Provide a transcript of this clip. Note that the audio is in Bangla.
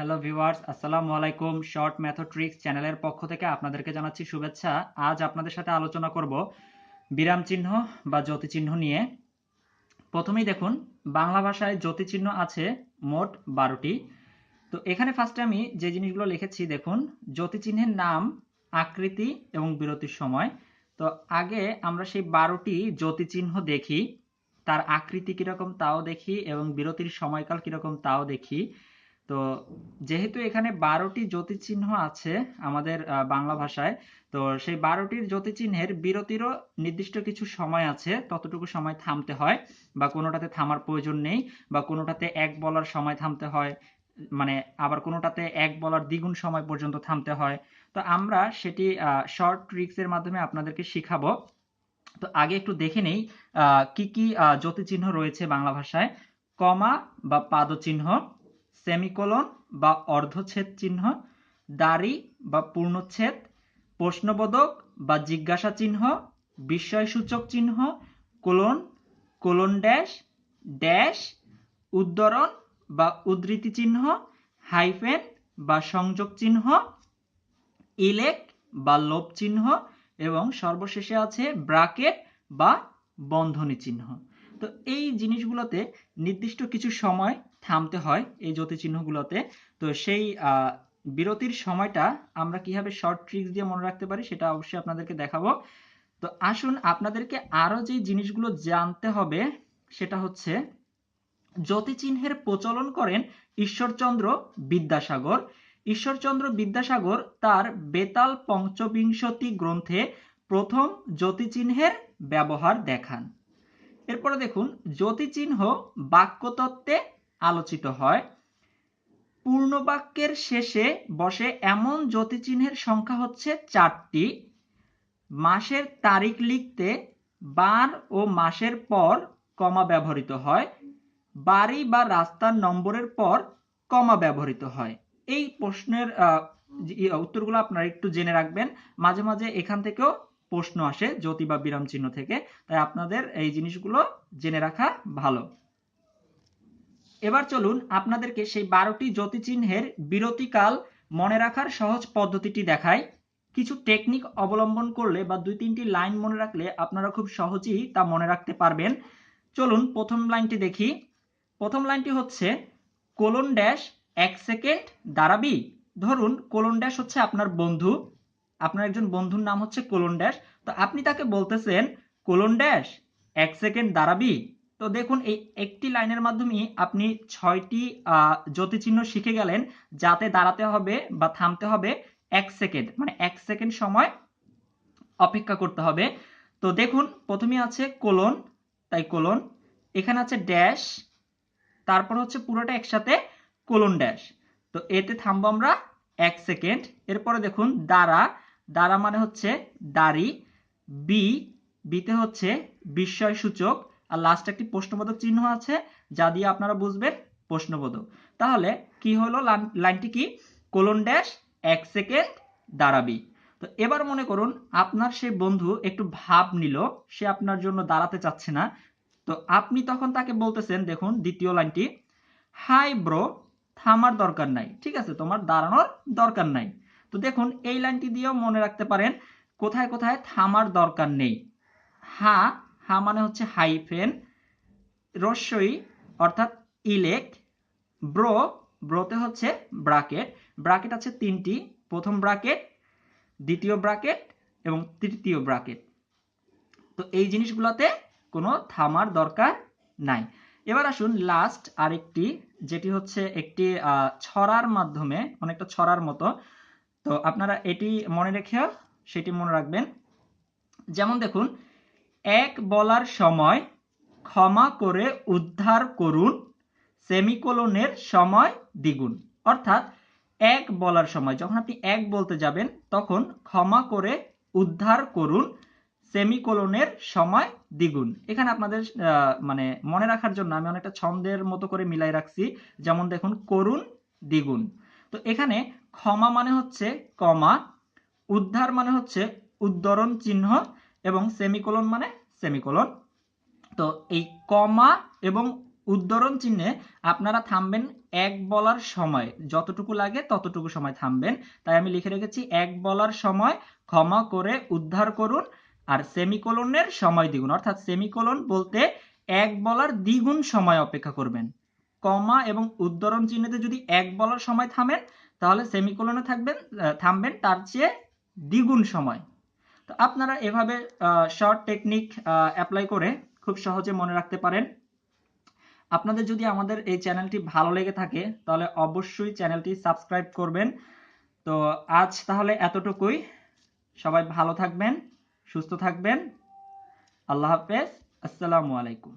হ্যালো ভিউয়ার্স, আসসালামু আলাইকুম। শর্ট মেথড ট্রিক্স চ্যানেলের পক্ষ থেকে আপনাদেরকে জানাচ্ছি শুভেচ্ছা। আজ আপনাদের সাথে আলোচনা করব বিরাম চিহ্ন বা জ্যোতিচিহ্ন নিয়ে। প্রথমেই দেখুন, বাংলা ভাষায় জ্যোতিচিহ্ন আছে মোট 12টি। তো এখানে ফার্স্টে আমি যে জিনিসগুলো লিখেছি দেখুন, জ্যোতিচিহ্নের নাম, আকৃতি এবং বিরতির সময়। তো আগে আমরা সেই 12টি জ্যোতিচিহ্ন দেখি, তার আকৃতি কিরকম তাও দেখি এবং বিরতির সময়কাল কিরকম তাও দেখি। তো যেহেতু এখানে 12টি জ্যোতিচিহ্ন আছে আমাদের বাংলা ভাষায়, তো সেই 12টির জ্যোতিচিহ্নের বিরতিরও নির্দিষ্ট কিছু সময় আছে, ততটুকু সময় থামতে হয়, বা কোনোটাতে থামার প্রয়োজন নেই, বা কোনোটাতে এক বলার সময় থামতে হয়, মানে আবার কোনোটাতে এক বলার দ্বিগুণ সময় পর্যন্ত থামতে হয়। তো আমরা সেটি শর্ট ট্রিক্সের মাধ্যমে আপনাদেরকে শিখাবো। তো আগে একটু দেখে নেই কি কি জ্যোতিচিহ্ন রয়েছে বাংলা ভাষায়। কমা বা পাদচিহ্ন, সেমিকোলন বা অর্ধচ্ছেদ চিহ্ন, দাড়ি বা পূর্ণচ্ছেদ, প্রশ্নবোধক বা জিজ্ঞাসা চিহ্ন, বিস্ময়সূচক চিহ্ন, কোলন, কোলন ড্যাশ, ড্যাশ, উদ্ধরণ বা উদ্ধৃতি চিহ্ন, হাইফেন বা সংযোগ চিহ্ন, ইলেক বা লোপ চিহ্ন এবং সর্বশেষে আছে ব্রাকেট বা বন্ধনী চিহ্ন। তো এই জিনিসগুলোতে নির্দিষ্ট কিছু সময় থামতে হয় এই জ্যোতিচিহ্নগুলোতে। তো সেই বিরতির সময়টা আমরা কিভাবে শর্ট ট্রিক্স দিয়ে মনে রাখতে পারি সেটা অবশ্যই আপনাদেরকে দেখাবো। তো আসুন আপনাদেরকে আরো যে জিনিসগুলো জানতে হবে সেটা হচ্ছে, জ্যোতিচিহ্নের প্রচলন করেন ঈশ্বরচন্দ্র বিদ্যাসাগর। ঈশ্বরচন্দ্র বিদ্যাসাগর তার বেতাল পঞ্চবিংশতি গ্রন্থে প্রথম জ্যোতিচিহ্নের ব্যবহার দেখান। এরপরে দেখুন, জ্যোতিচিহ্ন বাক্যতত্ত্বে আলোচিত হয়। পূর্ণবাক্যের শেষে বসে এমন জ্যোতিচিহ্নের সংখ্যা হচ্ছে 4টি। মাসের তারিখ লিখতে বার ও মাসের পর কমা ব্যবহৃত হয়। বাড়ি বা রাস্তার নম্বরের পর কমা ব্যবহৃত হয়। এই প্রশ্নের উত্তরগুলো আপনারা একটু জেনে রাখবেন। মাঝে মাঝে এখান থেকেও প্রশ্ন আসে জ্যোতি বা বিরাম চিহ্ন থেকে, তাই আপনাদের এই জিনিসগুলো জেনে রাখা ভালো। এবার চলুন আপনাদেরকে সেই 12টি জ্যোতিচিহ্নের বিরতিকাল মনে রাখার সহজ পদ্ধতিটি দেখাই। কিছু টেকনিক অবলম্বন করলে বা 2-3টি লাইন মনে রাখলে আপনারা খুব সহজেই তা মনে রাখতে পারবেন। চলুন প্রথম লাইনটি দেখি। প্রথম লাইনটি হচ্ছে, কোলন ড্যাশ 1 সেকেন্ড দাঁড়াবি। ধরুন কোলন ড্যাশ হচ্ছে আপনার বন্ধু, আপনার একজন বন্ধুর নাম হচ্ছে কোলন ড্যাশ। তো আপনি তাকে বলতেছেন, কোলন ড্যাশ 1 সেকেন্ড দাঁড়াবি। তো দেখুন এই একটি লাইনের মাধ্যমে আপনি 6টি জ্যোতিচিহ্ন শিখে গেলেন, যাতে দাঁড়াতে হবে বা থামতে হবে 1 সেকেন্ড, মানে 1 সেকেন্ড সময় অপেক্ষা করতে হবে। তো দেখুন প্রথমে আছে কোলন, তাই কোলন, এখানে আছে ড্যাশ, তারপর হচ্ছে পুরোটা একসাথে কোলন ড্যাশ। তো এতে থামবো আমরা 1 সেকেন্ড। এরপরে দেখুন দাঁড়া, দাঁড়া মানে হচ্ছে দাড়ি, বি, বিতে হচ্ছে বিস্ময় সূচক, আর লাস্টে একটি প্রশ্নবোধক চিহ্ন আছে যা দিয়ে আপনারা বুঝবেন প্রশ্নবোধক। তাহলে কি হলো, লাইনটি কি, কোলন ড্যাশ 1 সেকেন্ড দাঁড়াবি। তো এবার মনে করুন আপনার সেই বন্ধু একটু ভাব নিল, সে আপনার জন্য দাঁড়াতে চাচ্ছে না। তো আপনি তখন তাকে বলতেছেন, দেখুন দ্বিতীয় লাইনটি, হাই ব্রো, থামার দরকার নাই, ঠিক আছে, তোমার দাঁড়ানোর দরকার নাই। তো দেখুন এই লাইনটি দিয়েও মনে রাখতে পারেন কোথায় কোথায় থামার দরকার নেই। হা, হা মানে হচ্ছে হাইফেন, রস্যই অর্থাৎ ইলেক, ব্রো, ব্রোতে হচ্ছে ব্রাকেট, ব্রাকেট আছে 3টি, প্রথম ব্রাকেট, দ্বিতীয় ব্রাকেট এবং তৃতীয় ব্রাকেট। তো এই জিনিসগুলোতে কোনো থামার দরকার নাই। এবার আসুন লাস্ট আরেকটি, যেটি হচ্ছে একটি ছড়ার মাধ্যমে, অনেকটা ছড়ার মতো। তো আপনারা এটি মনে রেখে সেটি মনে রাখবেন। যেমন দেখুন, এক বলার সময় ক্ষমা করে উদ্ধার করুন, সেমিকোলনের সময় দ্বিগুণ। অর্থাৎ এক বলার সময় যখন আপনি এক বলতে যাবেন তখন ক্ষমা করে উদ্ধার করুন, সেমিকোলনের সময় দ্বিগুণ। এখানে আপনাদের মানে মনে রাখার জন্য আমি অনেকটা ছন্দের মতো করে মিলাই রাখছি। যেমন দেখুন, করুন দ্বিগুণ। তো এখানে ক্ষমা মানে হচ্ছে কমা, উদ্ধার মানে হচ্ছে উদ্ধরণ চিহ্ন এবং সেমিকোলন মানে সেমিকোলন। তো এই কমা এবং উদ্ধরণ চিহ্নে আপনারা থামবেন এক বলার সময় যতটুকু লাগে ততটুকু সময় থামবেন। তাই আমি লিখে রেখেছি এক বলার সময় ক্ষমা করে উদ্ধার করুন, আর সেমিকোলনের সময় দ্বিগুণ, অর্থাৎ সেমিকোলন বলতে এক বলার দ্বিগুণ সময় অপেক্ষা করবেন। কমা এবং উদ্ধরণ চিহ্নতে যদি এক বলার সময় থামেন, তাহলে সেমিকোলনে থামবেন তার চেয়ে দ্বিগুণ সময়। তো আপনারা এভাবে শর্ট টেকনিক অ্যাপ্লাই করে খুব সহজে মনে রাখতে পারেন। আপনাদের যদি আমাদের এই চ্যানেলটি ভালো লেগে থাকে তাহলে অবশ্যই চ্যানেলটি সাবস্ক্রাইব করবেন। তো আজ তাহলে এতটুকুই। সবাই ভালো থাকবেন, সুস্থ থাকবেন। আল্লাহ হাফেজ। আসসালামু আলাইকুম।